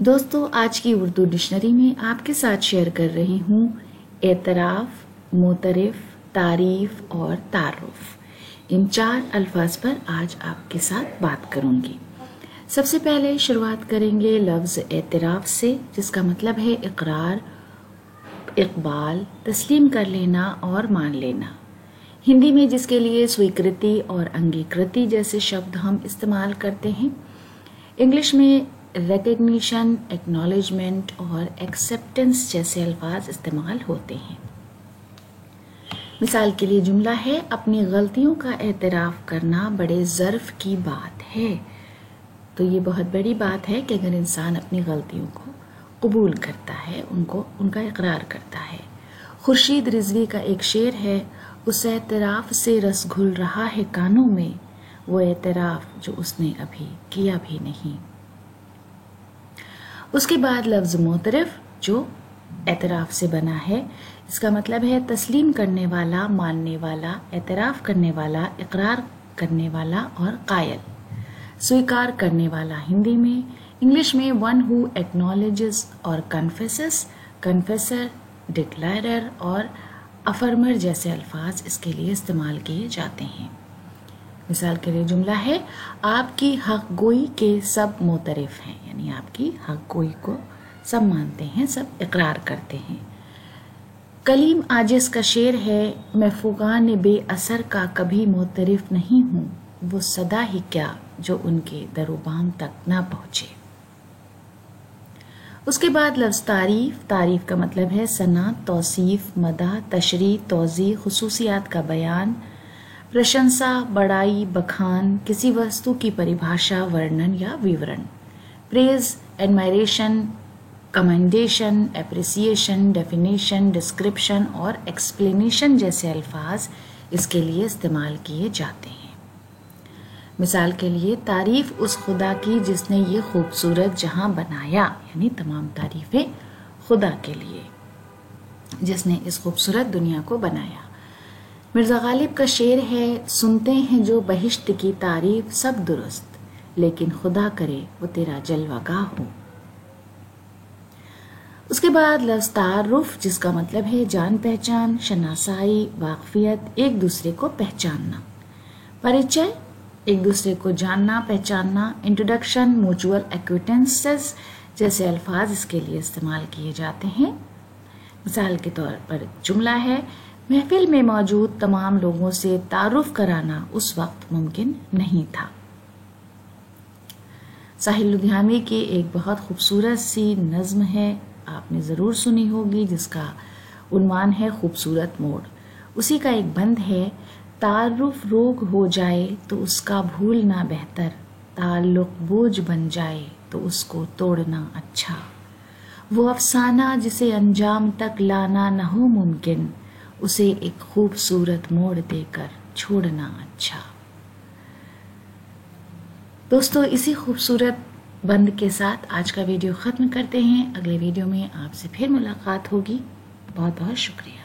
دوستو آج کی اردو ڈکشنری میں آپ کے ساتھ شیئر کر رہی ہوں اعتراف، معترف، تعریف اور تعارف، ان 4 الفاظ پر آج آپ کے ساتھ بات کروں گی۔ سب سے پہلے شروعات کریں گے لفظ اعتراف سے، جس کا مطلب ہے اقرار، اقبال، تسلیم کر لینا اور مان لینا۔ ہندی میں جس کے لیے سویکرتی اور انگیکرتی جیسے شبد ہم استعمال کرتے ہیں، انگلش میں ریکگنیشن، ایکنالجمنٹ اور ایکسیپٹنس جیسے الفاظ استعمال ہوتے ہیں۔ مثال کے لیے جملہ ہے، اپنی غلطیوں کا اعتراف کرنا بڑے ظرف کی بات ہے۔ تو یہ بہت بڑی بات ہے کہ اگر انسان اپنی غلطیوں کو قبول کرتا ہے، ان کا اقرار کرتا ہے۔ خورشید رضوی کا ایک شعر ہے، اس اعتراف سے رس گھل رہا ہے کانوں میں، وہ اعتراف جو اس نے ابھی کیا بھی نہیں۔ اس کے بعد لفظ معترف جو اعتراف سے بنا ہے، اس کا مطلب ہے تسلیم کرنے والا، ماننے والا، اعتراف کرنے والا، اقرار کرنے والا اور قائل، سویکار کرنے والا ہندی میں۔ انگلش میں ون ہو ایکنالجز اور کنفیسس، کنفیسر، ڈکلیئرر اور افرمر جیسے الفاظ اس کے لیے استعمال کیے جاتے ہیں۔ مثال کے لیے جملہ ہے، آپ کی حق گوئی کے سب معترف ہیں، یعنی آپ کی حق گوئی کو سب مانتے ہیں، سب اقرار کرتے ہیں۔ کلیم عاجز کا شعر ہے، میں فغان بے اثر کا کبھی معترف نہیں ہوں، وہ صدا ہی کیا جو ان کے در و بام تک نہ پہنچے۔ اس کے بعد لفظ تعریف، تعریف کا مطلب ہے ثنا، توصیف، مدح، تشریح، توضیح، خصوصیات کا بیان، پرشنسا، بڑائی، بخان، کسی وستو کی پریبھاشا، ورنن یا ویورن۔ پریز، admiration, commendation, appreciation, definition, description اور ایکسپلینیشن جیسے الفاظ اس کے لیے استعمال کیے جاتے ہیں۔ مثال کے لیے تعریف اس خدا کی جس نے یہ خوبصورت جہاں بنایا، یعنی تمام تعریفیں خدا کے لیے جس نے اس خوبصورت دنیا کو بنایا۔ مرزا غالب کا شعر ہے، سنتے ہیں جو بہشت کی تعریف سب درست، لیکن خدا کرے وہ تیرا جلوہ گاہ ہو۔ اس کے بعد لفظ تعارف جس کا مطلب ہے جان پہچان، شناسائی، واقفیت، ایک دوسرے کو پہچاننا۔ پریچے، ایک دوسرے کو جاننا پہچاننا۔ انٹروڈکشن، میوچول ایکوینٹنسز جیسے الفاظ اس کے لیے استعمال کیے جاتے ہیں۔ مثال کے طور پر جملہ ہے، محفل میں موجود تمام لوگوں سے تعارف کرانا اس وقت ممکن نہیں تھا۔ ساحل لدھیانوی کی ایک بہت خوبصورت سی نظم ہے، آپ نے ضرور سنی ہوگی، جس کا عنوان ہے خوبصورت موڑ۔ اسی کا ایک بند ہے، تعارف روگ ہو جائے تو اس کا بھولنا بہتر، تعلق بوجھ بن جائے تو اس کو توڑنا اچھا، وہ افسانہ جسے انجام تک لانا نہ ہو ممکن، اسے ایک خوبصورت موڑ دے کر چھوڑنا اچھا۔ دوستو اسی خوبصورت بند کے ساتھ آج کا ویڈیو ختم کرتے ہیں۔ اگلے ویڈیو میں آپ سے پھر ملاقات ہوگی۔ بہت بہت شکریہ۔